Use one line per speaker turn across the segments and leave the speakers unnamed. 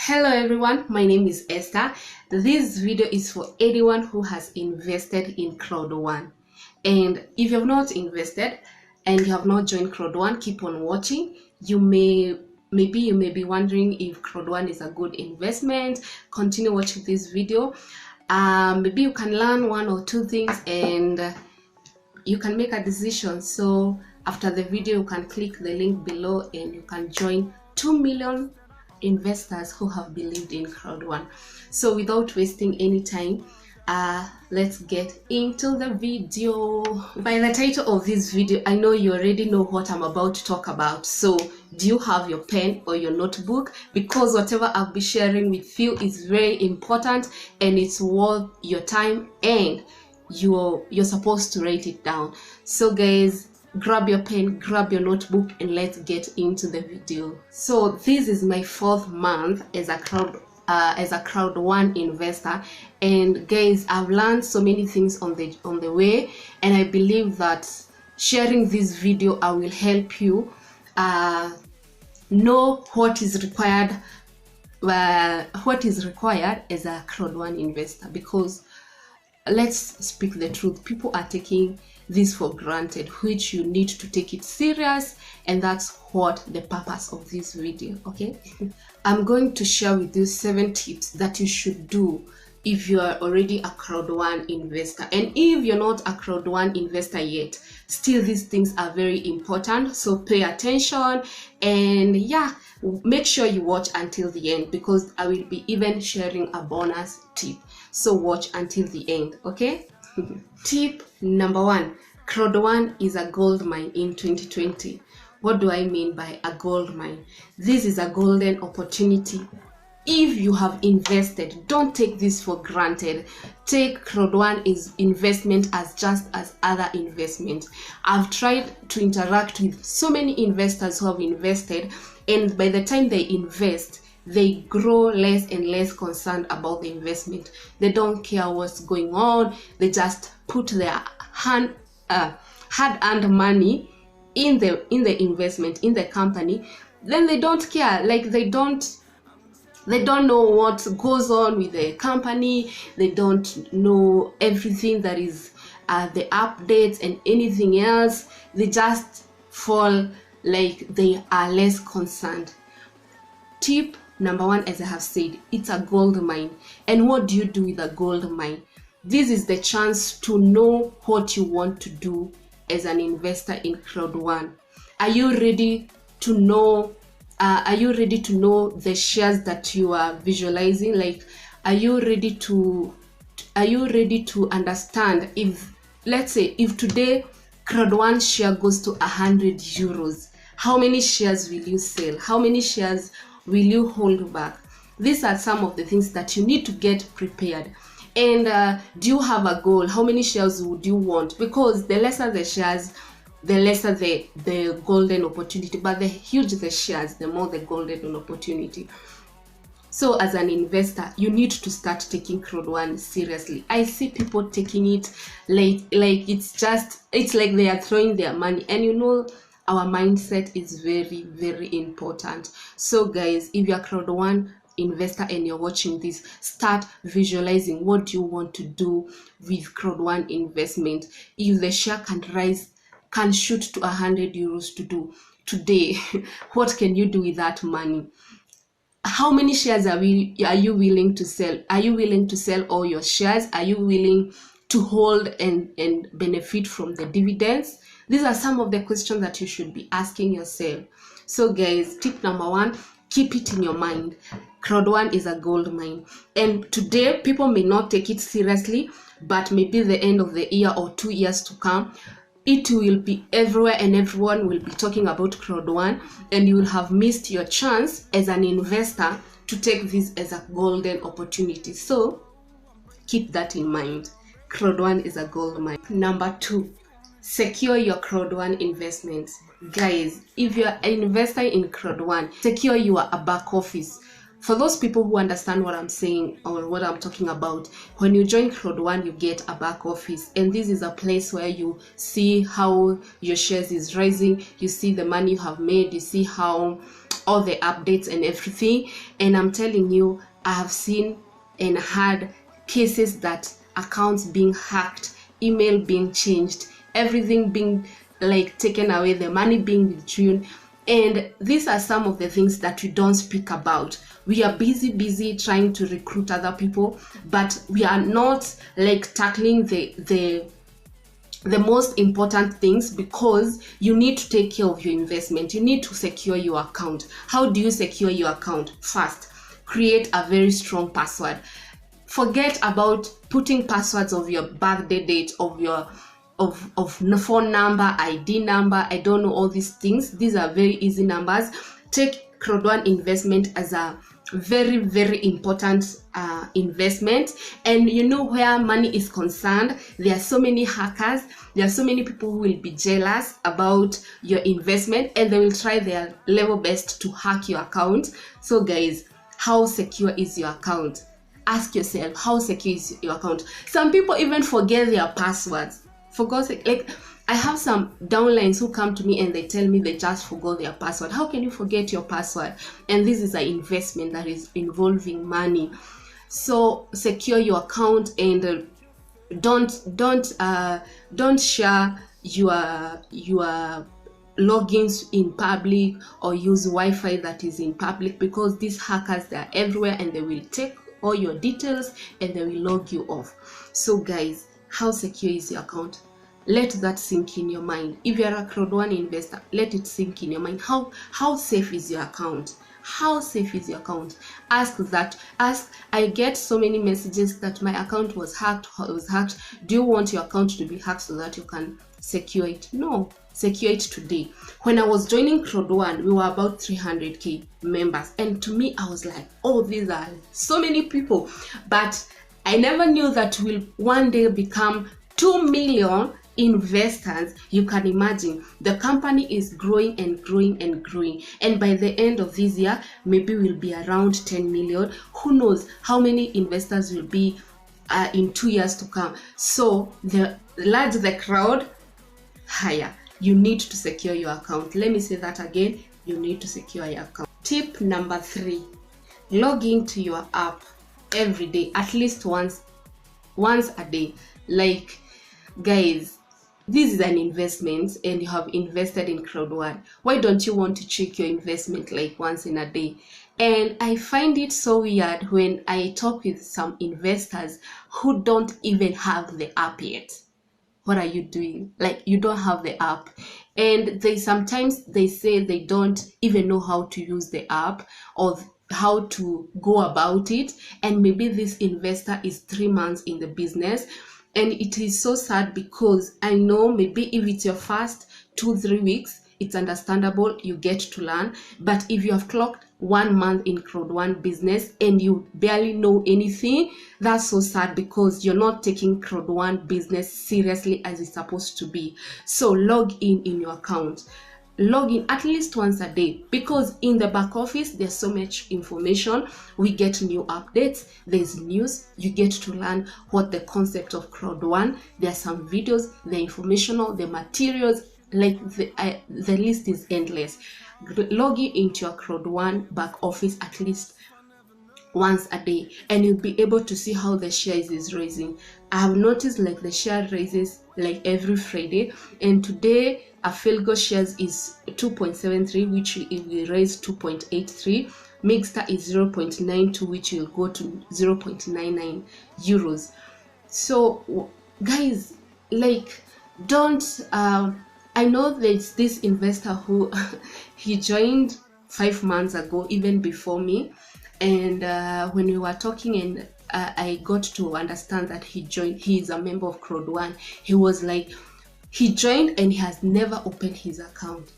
Hello everyone, my name is Esther. This video is for anyone who has invested in Crowd1. And if you have not invested and you have not joined Crowd1, keep on watching. Maybe you may be wondering if Crowd1 is a good investment. Continue watching this video. Maybe you can learn one or two things and you can make a decision. So after the video, you can click the link below and you can join 2 million investors who have believed in Crowd1. So without wasting any time, let's get into the video. By the title of this video, I know you already know what I'm about to talk about. So do you have your pen or your notebook? Because whatever I'll be sharing with you is very important and it's worth your time, and you're supposed to write it down. So guys, grab your pen, grab your notebook, and let's get into the video. So this is my 4th month as a Crowd1 investor, and guys, I've learned so many things on the way, and I believe that sharing this video I will help you know what is required as a Crowd1 investor. Because let's speak the truth, people are taking this for granted, which you need to take it serious, and that's what the purpose of this video. Okay, I'm going to share with you 7 tips that you should do if you are already a Crowd1 investor, and if you're not a Crowd1 investor yet, still these things are very important. So pay attention, and yeah, make sure you watch until the end, because I will be even sharing a bonus tip. So watch until the end, okay? Tip number 1, Crowd1 is a gold mine in 2020. What do I mean by a gold mine? This is a golden opportunity. If you have invested, don't take this for granted. Take Crowd1's investment as just as other investment. I've tried to interact with so many investors who have invested, and by the time they invest, they grow less and less concerned about the investment. They don't care what's going on. They just put their hard-earned money in the investment, in the company. Then they don't care. Like they don't know what goes on with the company. They don't know everything that is the updates and anything else. They just fall like they are less concerned. Tip number 1, as I have said, it's a gold mine. And what do you do with a gold mine? This is the chance to know what you want to do as an investor in Crowd1. Are you ready to know? Are you ready to know the shares that you are visualizing? Like, are you ready to understand if, let's say, if today Crowd1 share goes to 100 euros, how many shares will you sell? How many shares will you hold back? These are some of the things that you need to get prepared. And do you have a goal? How many shares would you want? Because the lesser the shares, the lesser the golden opportunity. But the huger the shares, the more the golden opportunity. So as an investor, you need to start taking Crowd1 seriously. I see people taking it like it's like they are throwing their money. And you know, our mindset is very, very important. So guys, if you're a Crowd1 investor and you're watching this, start visualizing what you want to do with Crowd1 investment. If the share can shoot to 100 euros to do today, what can you do with that money? How many shares are you willing to sell? Are you willing to sell all your shares? Are you willing to hold and benefit from the dividends? These are some of the questions that you should be asking yourself. So guys, tip number 1, keep it in your mind. Crowd1 is a gold mine. And today, people may not take it seriously, but maybe the end of the year or 2 years to come, it will be everywhere and everyone will be talking about Crowd1, and you will have missed your chance as an investor to take this as a golden opportunity. So keep that in mind. Crowd1 is a gold mine. Number 2, secure your Crowd1 investments. Guys, if you're an investor in Crowd1, secure your back office. For those people who understand what I'm saying or what I'm talking about, when you join Crowd1, you get a back office, and this is a place where you see how your shares is rising, you see the money you have made, you see how all the updates and everything. And I'm telling you, I have seen and had cases that accounts being hacked, email being changed, everything being like taken away, the money being withdrawn. And these are some of the things that we don't speak about. We are busy trying to recruit other people, but we are not like tackling the most important things, because you need to take care of your investment. You need to secure your account. How do you secure your account? First, create a very strong password. Forget about putting passwords of your birthday date, of your phone number, ID number. I don't know all these things. These are very easy numbers. Take Crowd1 investment as a very important investment. And you know, where money is concerned, there are so many hackers, there are so many people who will be jealous about your investment, and they will try their level best to hack your account. So guys, how secure is your account? Ask yourself, how secure is your account? Some people even forget their passwords. For God's sake, like, I have some downlines who come to me and they tell me they just forgot their password. How can you forget your password? And this is an investment that is involving money. So secure your account, and don't share your logins in public, or use Wi-Fi that is in public, because these hackers, they are everywhere and they will take all your details and they will log you off. So guys, how secure is your account? Let that sink in your mind. If you're a Crowd1 investor, let it sink in your mind. How safe is your account? How safe is your account? Ask that. I get so many messages that my account was hacked. Do you want your account to be hacked so that you can secure it? No, secure it today. When I was joining Crowd1, we were about 300k members, and to me, I was like, oh, these are so many people. But I never knew that we'll one day become 2 million investors. You can imagine, the company is growing and growing and growing, and by the end of this year, maybe we'll be around 10 million. Who knows how many investors will be in 2 years to come. So the larger the crowd, higher. You need to secure your account. Let me say that again. You need to secure your account. Tip number 3, log into your app every day, at least once a day. Like, guys, this is an investment and you have invested in Crowd1. Why don't you want to check your investment like once in a day? And I find it so weird when I talk with some investors who don't even have the app yet. What are you doing? Like, you don't have the app. And sometimes they say they don't even know how to use the app or how to go about it. And maybe this investor is 3 months in the business. And it is so sad, because I know maybe if it's your first 2-3 weeks, it's understandable, you get to learn. But if you have clocked 1 month in Crowd1 business and you barely know anything, that's so sad, because you're not taking Crowd1 business seriously as it's supposed to be. So log in your account. Log in at least once a day, because in the back office there's so much information. We get new updates, there's news, you get to learn what the concept of Crowd1. There's some videos, the informational, the materials, like the list is endless. Log in into your Crowd1 back office at least once a day, and you'll be able to see how the shares is raising. I have noticed like the share raises like every Friday, and today Afilgo shares is 2.73, which will raise 2.83. Mixter is 0.92, which will go to 0.99 euros. So guys, like, don't I know there's this investor who he joined 5 months ago, even before me, and when we were talking, and I got to understand that he is a member of Crowd1. He was like, he joined and he has never opened his account.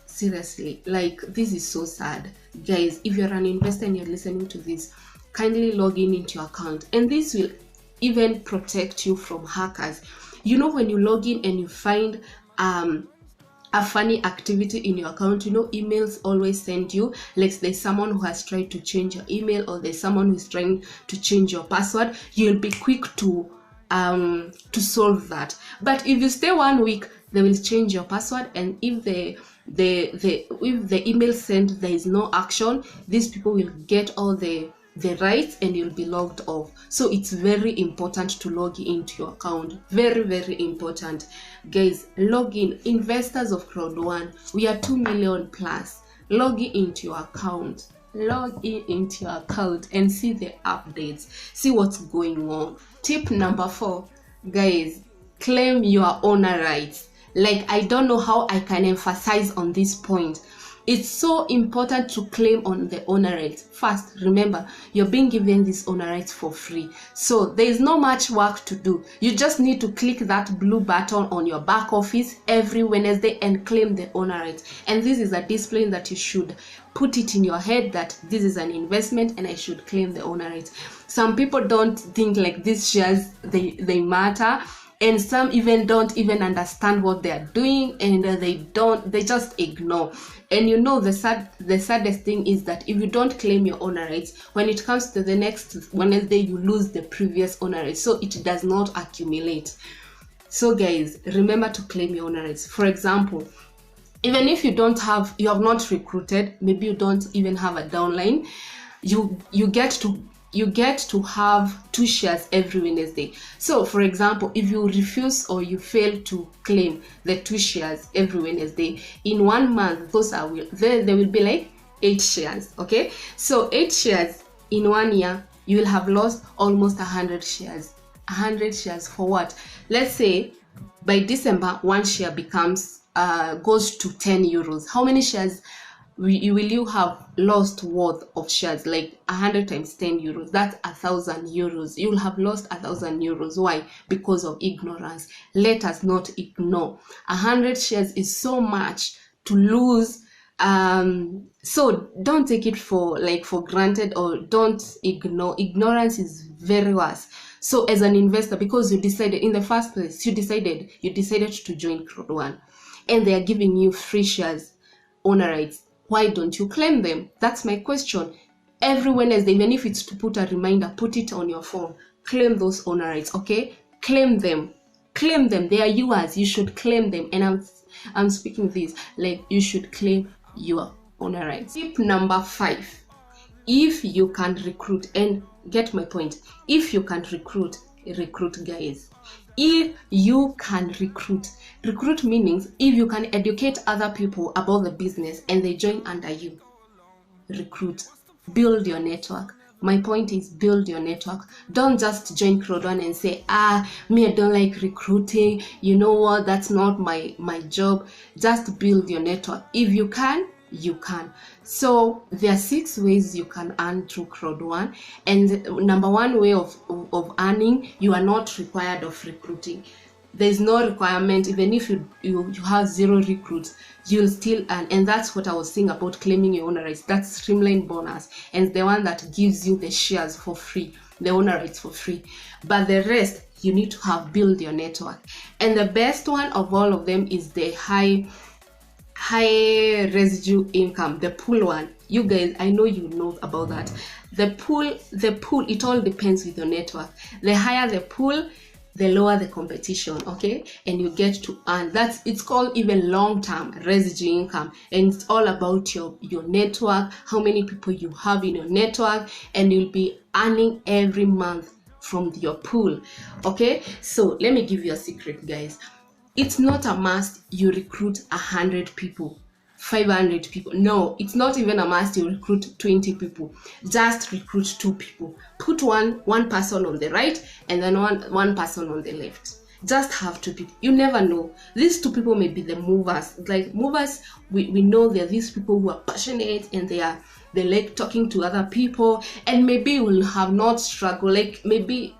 Seriously, like, this is so sad. Guys, if you're an investor and you're listening to this, kindly log in into your account, and this will even protect you from hackers. You know, when you log in and you find a funny activity in your account, you know, emails always send you, like, there's someone who has tried to change your email, or there's someone who's trying to change your password. You'll be quick to solve that. But if you stay 1 week, they will change your password, and if if the email sent, there is no action, these people will get all the rights and you'll be logged off. So it's very important to log into your account. Very, very important. Guys, log in. Investors of Crowd1, we are 2 million plus. Log in into your account. Log in into your account and see the updates. See what's going on. Tip number 4, guys, claim your owner rights. Like, I don't know how I can emphasize on this point. It's so important to claim on the owner rights. First, remember, you're being given these owner rights for free. So there is not much work to do. You just need to click that blue button on your back office every Wednesday and claim the owner rights. And this is a discipline that you should put it in your head, that this is an investment and I should claim the owner rights. Some people don't think like these shares, they matter. And some even don't even understand what they are doing, and they just ignore. And you know, the saddest thing is that if you don't claim your owner rights, when it comes to the next Wednesday, you lose the previous owner rights, so it does not accumulate. So guys, remember to claim your owner rights. For example, even if you have not recruited, maybe you don't even have a downline, you get to have 2 shares every Wednesday. So for example, if you refuse or you fail to claim the 2 shares every Wednesday, in 1 month, there will be like 8 shares. Okay, so 8 shares in 1 year, you will have lost almost 100 shares. 100 shares for what? Let's say by December, 1 share goes to 10 euros. How many shares will you have lost worth of shares? Like 100 times 10 euros, that's 1,000 euros. You'll have lost 1,000 euros. Why? Because of ignorance. Let us not ignore. 100 shares is so much to lose. So don't take it for granted, or don't ignore. Ignorance is very worse. So as an investor, because you decided in the first place, you decided to join Crowd1, and they are giving you free shares, owner rights, why don't you claim them? That's my question. Every Wednesday, even if it's to put a reminder, put it on your phone. Claim those owner rights, okay? Claim them. Claim them. They are yours. You should claim them. And I'm speaking this, like, you should claim your owner rights. Tip number 5. If you can recruit, and get my point, if you can recruit guys. If you can recruit means if you can educate other people about the business and they join under you. Recruit. Build your network. My point is, build your network. Don't just join Crowd1 and say, me, I don't like recruiting. You know what? That's not my job. Just build your network. If you can, you can. So there are 6 ways you can earn through Crowd1. And number 1 way of earning, you are not required of recruiting. There's no requirement. Even if you have 0 recruits, you'll still earn. And that's what I was saying about claiming your owner rights. That's streamline bonus, and the one that gives you the shares for free, the owner rights for free. But the rest, you need to have build your network. And the best one of all of them is the high residue income, the pool one. You guys, I know you know about that. The pool, it all depends with your network. The higher the pool, the lower the competition, okay? And you get to earn. It's called even long-term residue income, and it's all about your network, how many people you have in your network, and you'll be earning every month from your pool, okay? So let me give you a secret, guys. It's not a must you recruit 100 people, 500 people. No, it's not even a must you recruit 20 people. Just recruit 2 people. Put one person on the right and then one person on the left. Just have 2 people. You never know. These 2 people may be the movers. Like movers, we know they're these people who are passionate and they like talking to other people, and maybe will have not struggled. Like maybe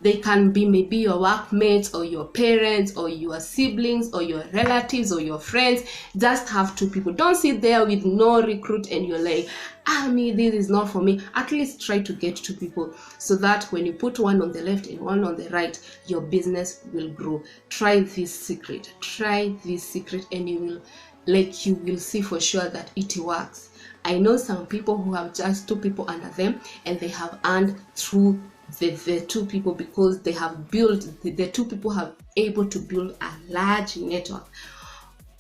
they can be maybe your workmates or your parents or your siblings or your relatives or your friends. Just have 2 people. Don't sit there with no recruit and you're like, this is not for me. At least try to get 2 people, so that when you put one on the left and one on the right, your business will grow. Try this secret. And you will see for sure that it works. I know some people who have just 2 people under them and they have earned through the 2 people, because they have built, the 2 people have able to build a large network.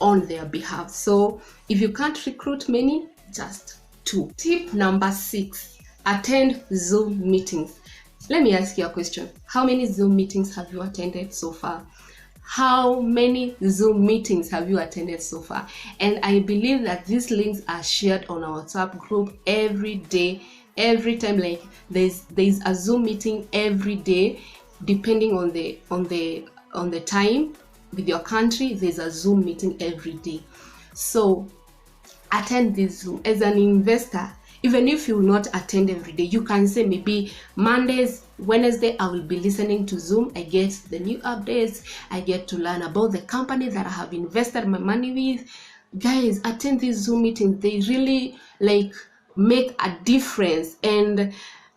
on their behalf. So if you can't recruit many, just 2. Tip number 6, attend Zoom meetings. Let me ask you a question. How many Zoom meetings have you attended so far? How many Zoom meetings have you attended so far? And I believe that these links are shared on our WhatsApp group every day, every time. Like there's a Zoom meeting every day, depending on the time with your country. There's a Zoom meeting every day. So attend this Zoom. As an investor, even if you will not attend every day, you can say maybe Mondays, Wednesday, I will be listening to Zoom. I get the new updates. I get to learn about the company that I have invested my money with. Guys, attend these Zoom meetings. They really make a difference, and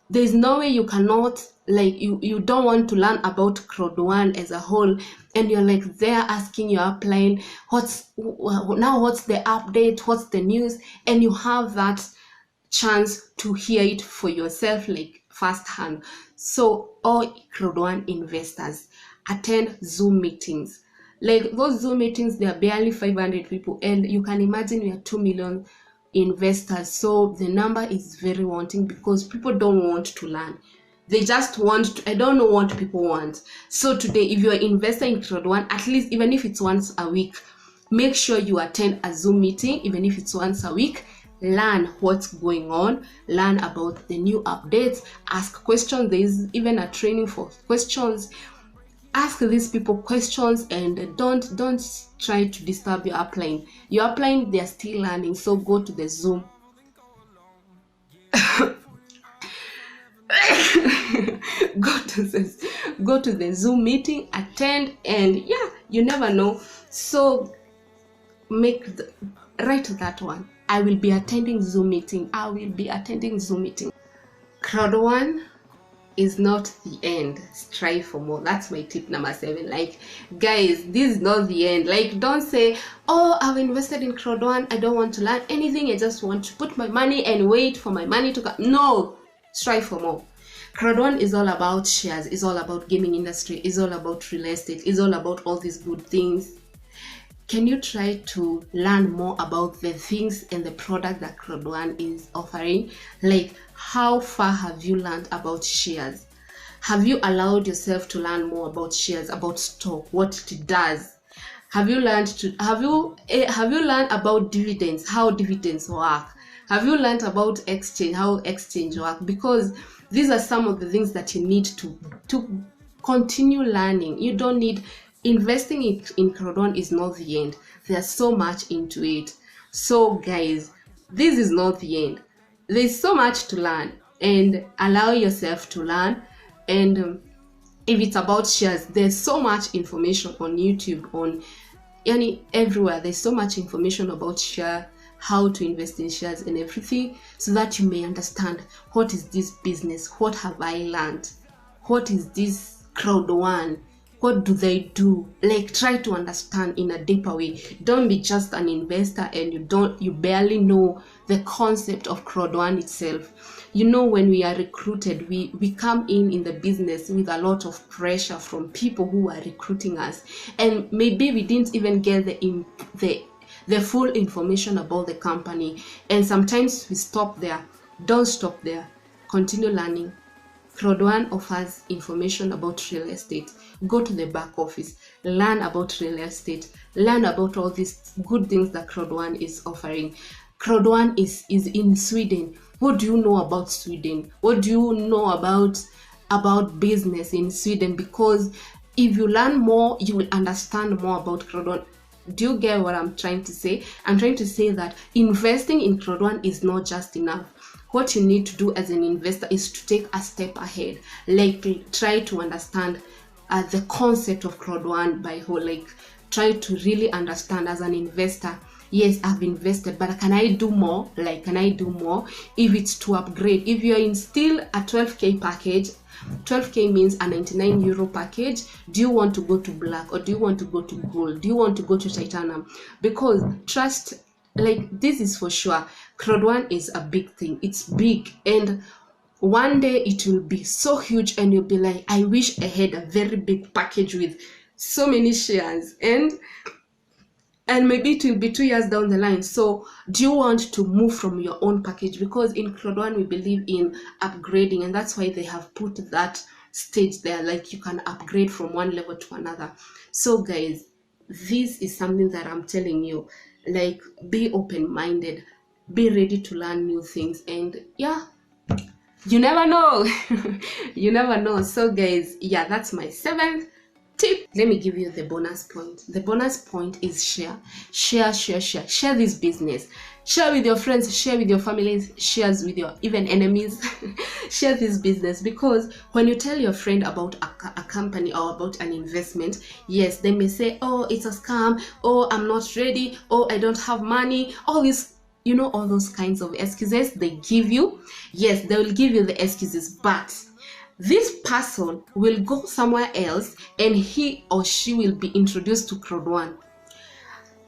there's no way you cannot, you don't want to learn about Crowd1 as a whole, and you're there asking your upline, what's the update, what's the news, and you have that chance to hear it for yourself, firsthand. So all Crowd1 investors, attend Zoom meetings. Those Zoom meetings, they are barely 500 people, and you can imagine we are 2 million investors. So the number is very wanting, because people don't want to learn. They just want to, I don't know what people want. So today, if you're an investor in Crowd1, at least even if it's once a week, make sure you attend a Zoom meeting, even if it's once a week. Learn what's going on, learn about the new updates, ask questions. There is even a training for questions. Ask these people questions, and don't try to disturb your upline. Your upline, they are still learning, so go to the Zoom. go to the Zoom meeting, attend, and yeah, you never know. So write that one. I will be attending Zoom meeting. I will be attending Zoom meeting. Crowd1 is not the end. Strive for more. That's my tip number 7. Guys, this is not the end. Don't say, oh, I've invested in Crowd1, I don't want to learn anything, I just want to put my money and wait for my money to come. No, strive for more. Crowd1 is all about shares, it's all about gaming industry, it's all about real estate, it's all about all these good things. Can you try to learn more about the things and the product that Crowd1 is offering? How far have you learned about shares? Have you allowed yourself to learn more about shares, about stock, what it does? Have you learned about dividends, how dividends work? Have you learned about exchange, how exchange work? Because these are some of the things that you need to continue learning. You don't need investing in Crowd1 is not the end. There's so much into it. So guys, this is not the end. There's so much to learn, and allow yourself to learn. And if it's about shares, there's so much information on YouTube, on everywhere. There's so much information about share, how to invest in shares and everything, so that you may understand what is this business, what have I learned, what is this Crowd1, what do they do? Try to understand in a deeper way. Don't be just an investor and you barely know the concept of Crowd1 itself. When we are recruited, we come in the business with a lot of pressure from people who are recruiting us, and maybe we didn't even get the full information about the company, and sometimes we stop there. Don't stop there. Continue learning. Crowd1 offers information about real estate. Go to the back office, learn about real estate, learn about all these good things that Crowd1 is offering. Crowd1 is in Sweden. What do you know about Sweden? What do you know about business in Sweden? Because if you learn more, you will understand more about Crowd1. Do you get what I'm trying to say? I'm trying to say that investing in Crowd1 is not just enough. What you need to do as an investor is to take a step ahead, try to understand the concept of Crowd1 by whole, try to really understand as an investor. Yes, I've invested, but can I do more? Can I do more? If it's to upgrade, if you're in still a 12k package, 12k means a 99 euro package. Do you want to go to black, or do you want to go to gold? Do you want to go to titanium? Because trust, this is for sure, Crowd1 is a big thing. It's big, and one day it will be so huge, and you'll be like, I wish I had a very big package with so many shares. And and maybe it will be 2 years down the line. So do you want to move from your own package? Because in Crowd1 we believe in upgrading, and that's why they have put that stage there, like you can upgrade from one level to another. So guys, this is something that I'm telling you, like, be open-minded, be ready to learn new things, and yeah, you never know. You never know. So guys, yeah, that's my 7th tip. Let me give you the bonus point. The bonus point is share this business. Share with your friends, share with your families, share with your even enemies. Share this business, because when you tell your friend about a company or about an investment, yes, they may say, oh, it's a scam, oh, I'm not ready, oh, I don't have money, all this, you know, all those kinds of excuses they give you. Yes, they will give you the excuses, but this person will go somewhere else and he or she will be introduced to Crowd1.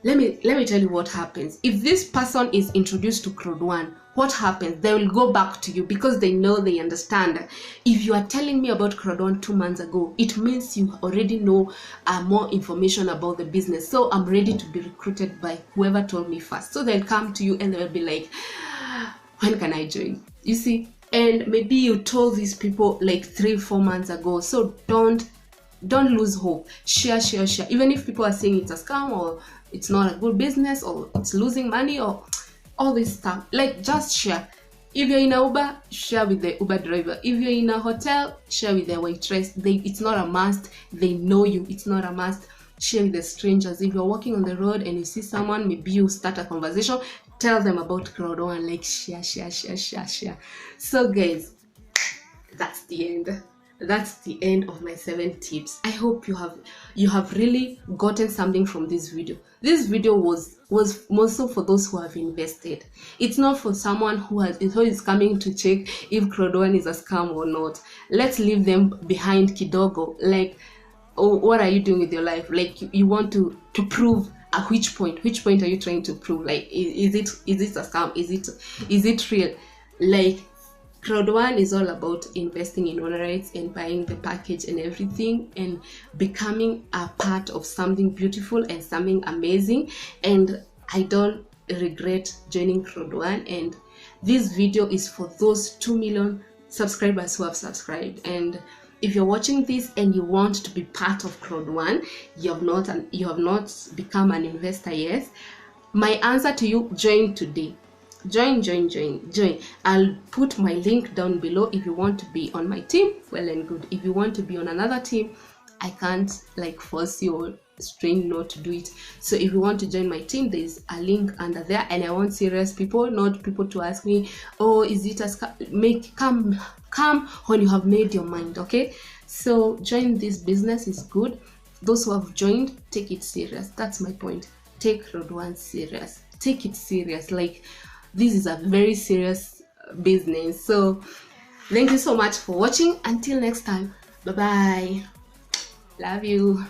Let me tell you what happens. If this person is introduced to Crowd1, what happens? They will go back to you, because they know, they understand. If you are telling me about Crowd1 2 months ago, it means you already know more information about the business. So I'm ready to be recruited by whoever told me first. So they'll come to you and they'll be like, when can I join? You see? And maybe you told these people like 3-4 months ago. So don't lose hope. Share. Even if people are saying it's a scam, or it's not a good business, or it's losing money, or all this stuff, like, just share. If you're in a Uber, share with the Uber driver. If you're in a hotel, share with the waitress. It's not a must. They know you. It's not a must. Share with the strangers. If you're walking on the road and you see someone, maybe you start a conversation, tell them about Crowd1, like, share. So guys, that's the end. That's the end of my 7 tips. I hope you have really gotten something from this video. This video was mostly for those who have invested. It's not for someone who is coming to check if Crowd1 is a scam or not. Let's leave them behind kidogo. Like, oh, what are you doing with your life? Like, you want to prove at which point are you trying to prove? Like, is it a scam? Is it real? Like, Crowd1 is all about investing in owner rights and buying the package and everything, and becoming a part of something beautiful and something amazing. And I don't regret joining Crowd1. And this video is for those 2 million subscribers who have subscribed. And if you're watching this and you want to be part of Crowd1, you have not become an investor yet, my answer to you: join today. Join. I'll put my link down below. If you want to be on my team, well and good. If you want to be on another team, I can't like force you or strain you not to do it. So if you want to join my team, there's a link under there. And I want serious people, not people to ask me, oh, is it a come when you have made your mind. Okay, so join this business. Is good. Those who have joined, take it serious. That's my point. Take Crowd1 serious. Take it serious. Like, this is a very serious business. So thank you so much for watching. Until next time, bye bye. Love you.